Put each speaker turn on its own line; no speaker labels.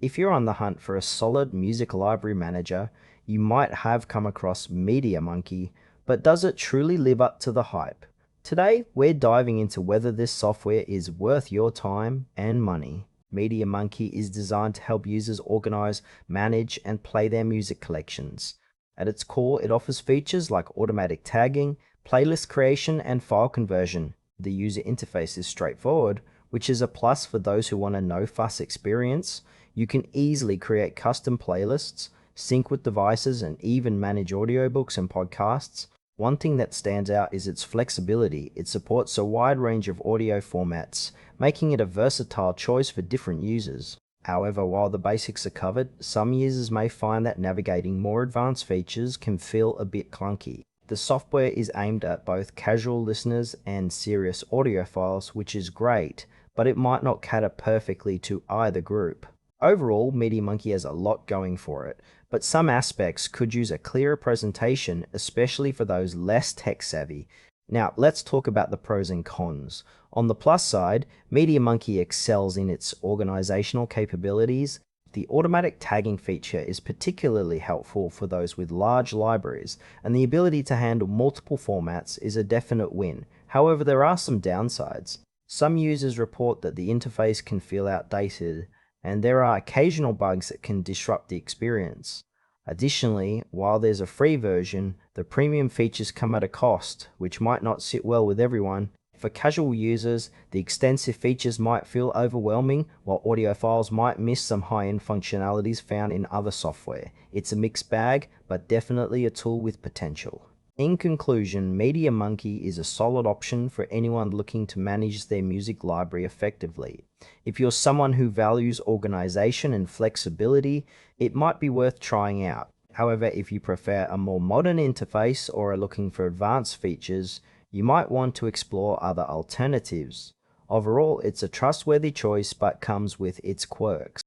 If you're on the hunt for a solid music library manager, you might have come across MediaMonkey, but does it truly live up to the hype? Today, we're diving into whether this software is worth your time and money. MediaMonkey is designed to help users organize, manage, and play their music collections. At its core, it offers features like automatic tagging, playlist creation, and file conversion. The user interface is straightforward, which is a plus for those who want a no-fuss experience. You can easily create custom playlists, sync with devices, and even manage audiobooks and podcasts. One thing that stands out is its flexibility. It supports a wide range of audio formats, making it a versatile choice for different users. However, while the basics are covered, some users may find that navigating more advanced features can feel a bit clunky. The software is aimed at both casual listeners and serious audiophiles, which is great, but it might not cater perfectly to either group. Overall, MediaMonkey has a lot going for it, but some aspects could use a clearer presentation, especially for those less tech-savvy. Now, let's talk about the pros and cons. On the plus side, MediaMonkey excels in its organizational capabilities. The automatic tagging feature is particularly helpful for those with large libraries, and the ability to handle multiple formats is a definite win. However, there are some downsides. Some users report that the interface can feel outdated, and there are occasional bugs that can disrupt the experience. Additionally, while there's a free version, the premium features come at a cost, which might not sit well with everyone. For casual users, the extensive features might feel overwhelming, while audiophiles might miss some high-end functionalities found in other software. It's a mixed bag, but definitely a tool with potential. In conclusion, MediaMonkey is a solid option for anyone looking to manage their music library effectively. If you're someone who values organization and flexibility, it might be worth trying out. However, if you prefer a more modern interface or are looking for advanced features, you might want to explore other alternatives. Overall, it's a trustworthy choice but comes with its quirks.